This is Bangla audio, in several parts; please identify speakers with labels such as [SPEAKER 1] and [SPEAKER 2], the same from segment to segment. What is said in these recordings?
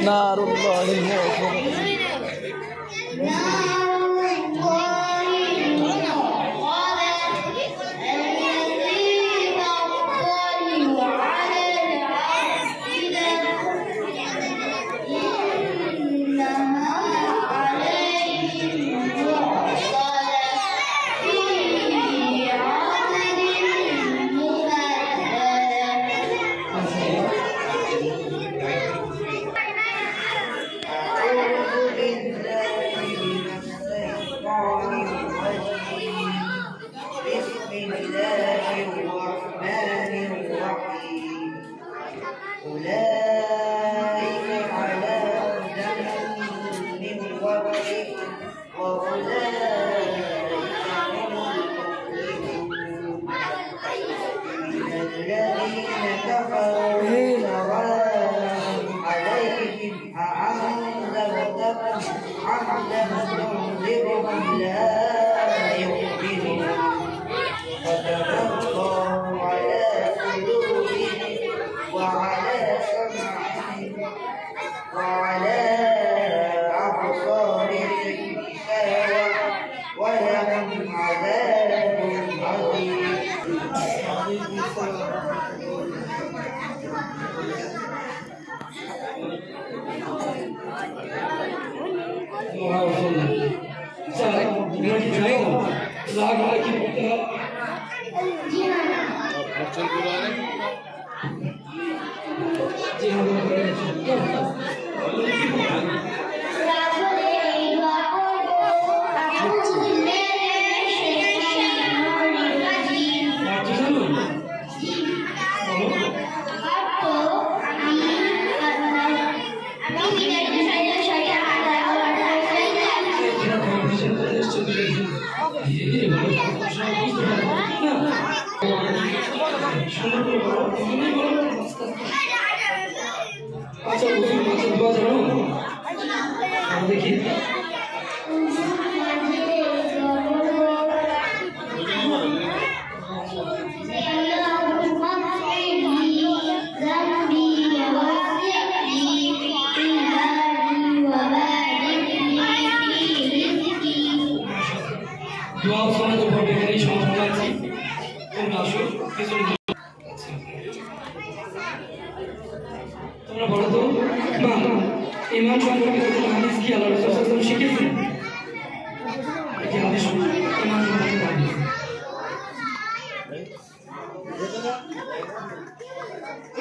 [SPEAKER 1] نار الله الموقدة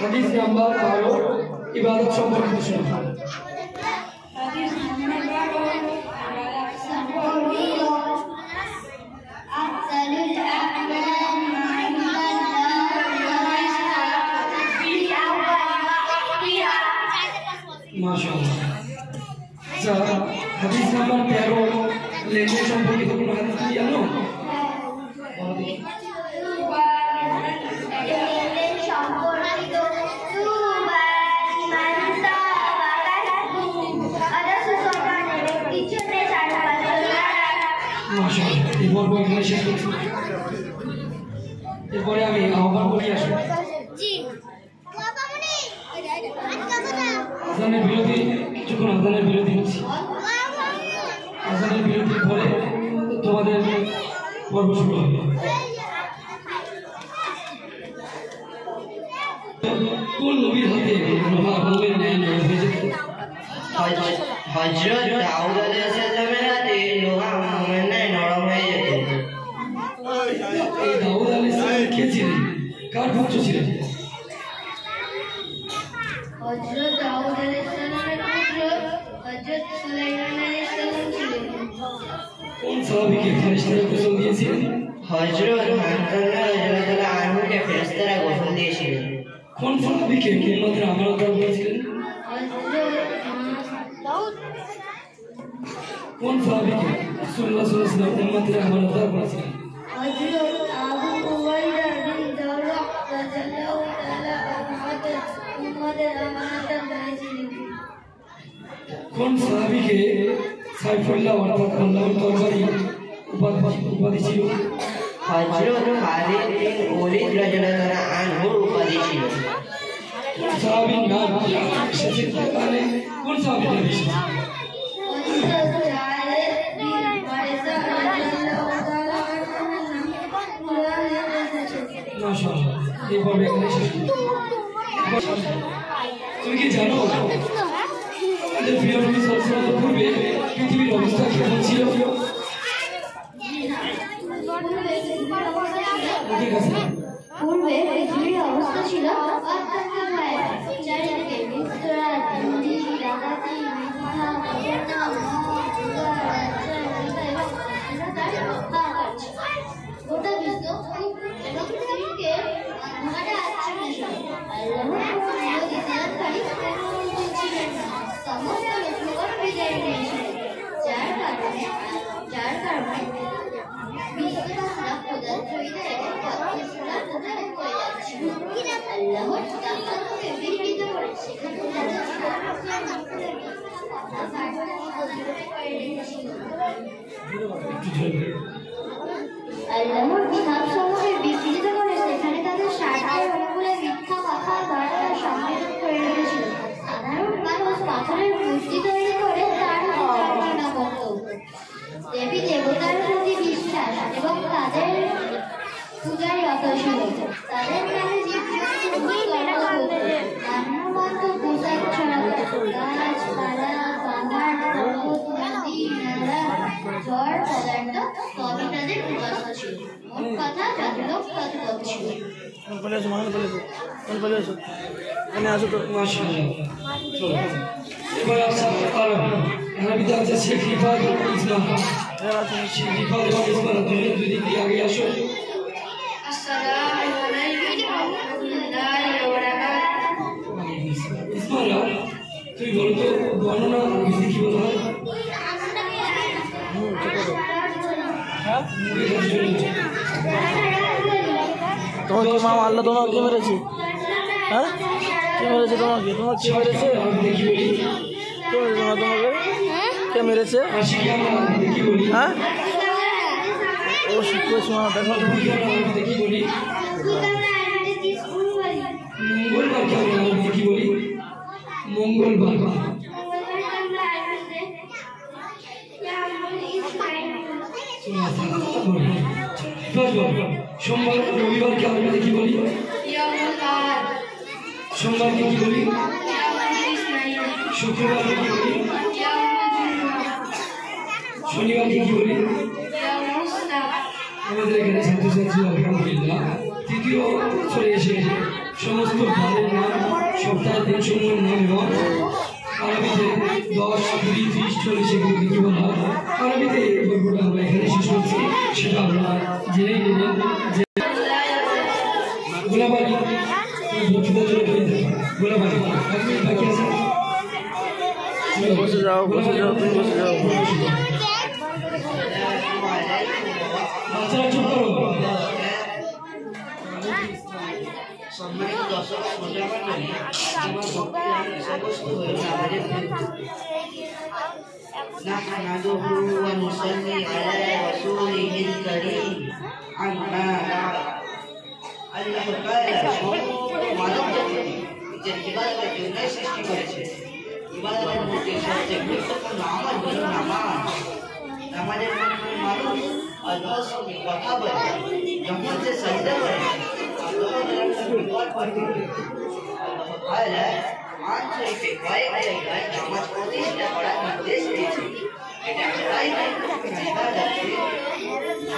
[SPEAKER 2] হাদিস নাম্বার 12 ইবাদত সম্পর্কিত শোনা। মাশাআল্লাহ। আচ্ছা, হাদিস নাম্বার 13 লেনদেন সম্পর্কিত কোনো হাদিস কি জানো? এরপরে আমি আহ্বান করি আসুন আজানের বিরতি, কিছুক্ষণ আজানের বিরতি হচ্ছে। আজানের বিরতির পরে তোমাদের পর্ব শুরু হবে। কোন নবীর হাতে লোহার ন্যায় নরম হয়ে যেত?
[SPEAKER 3] হযরত দাউদ আলাইহিস সালামের হাতে লোহা মোমের ন্যায় নরম হয়ে যেত।
[SPEAKER 2] এই দাউদ আলাইহিস সালাম কে ছিলেন? কার পুত্র ছিলেন?
[SPEAKER 4] হযরত দাউদ আলাইহিস সালামের পুত্র হযরত সুলাইমান আলাইহিস সালাম ছিলেন।
[SPEAKER 2] কোন সাহাবীকে ফেরেশতারা গোসল দিয়েছিলেন?
[SPEAKER 3] হযরত হানজালা রাদিয়াল্লাহু আনহুকে ফেরেশতারা গোসল দিয়েছিলেন।
[SPEAKER 2] কোন সাহাবীকে উম্মতের আমানতদার বলেছিলেন? কোন সাহাবীকে রাসূলুল্লাহ সাল্লাল্লাহু আলাইহি ওয়াসাল্লাম উম্মতের আমানতদার বলেছিলেন?
[SPEAKER 4] হযরত আবু উবাইদা বিন জাররাহ রাদিয়াল্লাহু তাআলা উম্মতের আমানতদার বলেছিলেন।
[SPEAKER 2] কোন সাহাবীকে সাইফুল্লাহ অর্থাৎ আল্লাহর তরবারি উপাধি ছিল?
[SPEAKER 3] হযরত খালিদ বিন ওলীদ রাদিয়াল্লাহু আনহুর উপাধি ছিল।
[SPEAKER 2] সাহাবীর নাম এসেছে কোরআনে, কোন সাহাবীর নাম এসেছে?
[SPEAKER 4] হযরত জায়েদ বিন হারিসা রাদিয়াল্লাহু তাআলা আনহুর নাম কোরআনে এসেছে।
[SPEAKER 2] মাশাআল্লাহ। এই পর্বে এখানে শেষ করি। তুমি কি জানো আমাদের প্রিয় নবী সাল্লাল্লাহু আলাইহি ওয়াসাল্লামের পূর্বে পৃথিবীর অবস্থা কেমন ছিল? ঠিক আছে।
[SPEAKER 4] পূর্বে পৃথিবীর অবস্থা ছিল অত্যন্ত ভয়াবহ। চারিদিকে মৃত্যুরা, দুর্নীতি, ডাকাতি, মিথ্যা, প্রতারণা, মদ, জুয়া, ব্যবসা, এবং অশ্লীলতার হাহাকার ছিল। গোটা বিশ্ব এবং পৃথিবীকে অন্ধকারে আচ্ছন্ন ছিল। আল্লাহর বিরোধী ছিলেন না। সমস্ত লোকজন বিদায় নিয়েছিলেন, যার কারণে বিশ্ববাসীরা খোদার হৃদয়ে পথভ্রষ্টরা কোথায় হয়ে যাচ্ছিল। আল্লাহর দায়িত্বকে বিকৃত করে সেখানে তাদের আল্লাহর কিতাবসমূহের বিকৃত করে সেখানে তাদের স্বার্থের অনুকূলে মিথ্যা কথা বার্তা সম্মেলন করে রেখেছিল। সাধারণ মানুষ পাথরের মূর্তি তৈরি করে তার প্রার্থনা করত। দেবী দেবতার প্রতি বিশ্বাস এবং তাদের পূজারত ছিল। তাদের নামে জীবজন্তু মান্যবন্ত পোশাক ছড়াত। গাছপালা, পাহাড়, পর্বত, নদী, নালা, জড় পদার্থ সবই তাদের উপাস্য ছিল। মোট কথা যত লোক তত লোক ছিল।
[SPEAKER 2] মাশাআল্লাহ। চলো এবার আসা আরবিতে আছে শেখ রিফাত ইসলাম। শেখ রিফাত এবং ইসলাম দুই দিক দিয়ে আগে আসো।
[SPEAKER 4] আসসালামু আলাইকুম ওয়া রাহমাতুল্লাহি ওয়া বারাকাতুহু।
[SPEAKER 2] ইসমাইল, তুমি বলো তো বর্ণনা ইংরেজি কি বলা হয়?
[SPEAKER 1] তোমার কি মা মারলো? তোমার কে মেরেছে? হ্যাঁ, কে মেরেছে তোমাকে? তোমার কে মেরেছে?
[SPEAKER 2] কি বলি?
[SPEAKER 1] কে মেরেছে মা তোমাকে? কে মেরেছে?
[SPEAKER 2] কি বলি?
[SPEAKER 1] হ্যাঁ, ও শিখেছি মা। দেখো
[SPEAKER 2] কি বলি? মঙ্গলবার কে আমরা আরবিতে কি বলি? মঙ্গলবার। সোমবার রবিবারকে আরবিতে কি বলি? সোমবারকে কি বলি? শুক্রবারকে কি বলি? শনিবারকে কি বলি? আমাদের এখানে ছাত্রছাত্রী আলহামদুলিল্লাহ তৃতীয় বছরে এসে সমস্ত বারের নাম, সপ্তাহের দিন সমূহের নাম এবং আরবিতে 10, 20, 30, 40 এগুলো কি বলা হয়। আরবিতে এই গল্পটা আমরা এখানে শেষ করছি, সেটা আমরা জেনেই নিলাম যে গোলাবাড়ি বক্তৃতার জন্য তৈরি থাকবে। গোলাবাড়ি 1 মিনিট বাকি আছে।
[SPEAKER 1] বসে যাও, বসে যাও, তুমি বসে যাও।
[SPEAKER 2] বাচ্চারা চুপ করো।
[SPEAKER 3] সম্মানিত দর্শক শ্রোতা মণ্ডলী, আমার বক্তৃতার বিষয়বস্তু হল নামাজের গুরুত্ব। নাহমাদুহু ওয়া নুসাল্লি আলা রাসূলিহিল কারীম, আম্মা বা'দ। আল্লাহ তাআলা সমগ্র মানব জাতিকে নিজের ইবাদতের জন্য সৃষ্টি করেছে। ইবাদতের মধ্যে সবচেয়ে গুরুত্বপূর্ণ আমল হল নামাজ। নামাজের মাধ্যমে মানুষ আল্লাহর সঙ্গে কথা বলে। যখন সে সাজদা করে আল্লাহ তাআলা কোরআন শরীফে কয়েক জায়গায় নামাজ প্রতিষ্ঠা করার নির্দেশ দিয়েছে। এটা এটাই ইবাদতকে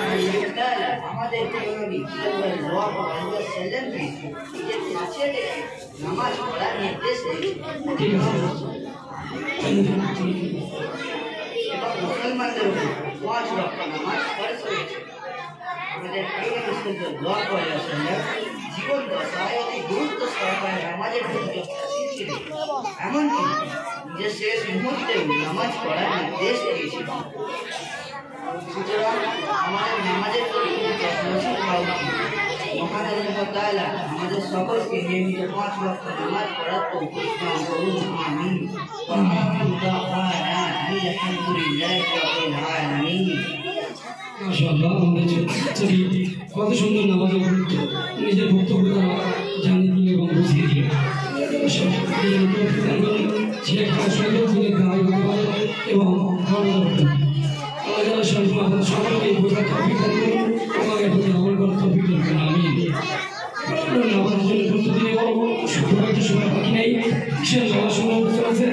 [SPEAKER 3] আমাদের নবী সাল্লাল্লাহু আলাইহি ওয়াসাল্লামকে নিজের কাছে রেখে নামাজ পড়ার নির্দেশ দিয়েছেন। এবং মুসলমানদের উপর 5 ওয়াক্ত নামাজ ফরজ হয়েছে। আমাদের প্রিয় সাল্লাল্লাহু আলাইহি ওয়াসাল্লাম জীবন দশায় অতি গুরুত্ব সহকারে নামাজের প্রতি যত্নশীল ছিলেন, এমনকি নিজের শেষ মুহূর্তেও নামাজ পড়ার নির্দেশ দিয়েছিলেন। সুতরাং আমাদের নামাজের প্রতি যত্নশীল হওয়া উচিত। মহান আল্লাহ তাআলা আমাদের সকলকে নিয়মিত 5 ওয়াক্ত নামাজ পড়ার তৌফিক দান করুন। আমিন। ওয়া আখিরু দাওয়ানা আলহামদুলিল্লাহি রাব্বিল আলামিন।
[SPEAKER 2] মাশাআল্লাহ, আমাদের যদি কত সুন্দর নামাজের গুরুত্ব নিজের বক্তব্য দ্বারা জানিয়ে দিল এবং বুঝিয়ে দিল। সে একটা সুন্দর করে গায়ে হতে পারে এবং যারা সকলকে বোঝার তৌফিক দান করুন এবং এর প্রতি আমল করার তৌফিক দান করুন। আমিন। নামাজের জন্য প্রস্তুতি নেব, শুধু একটা সময় বাকি নেই। কিসের নামাজ শুরু হতে চলেছে।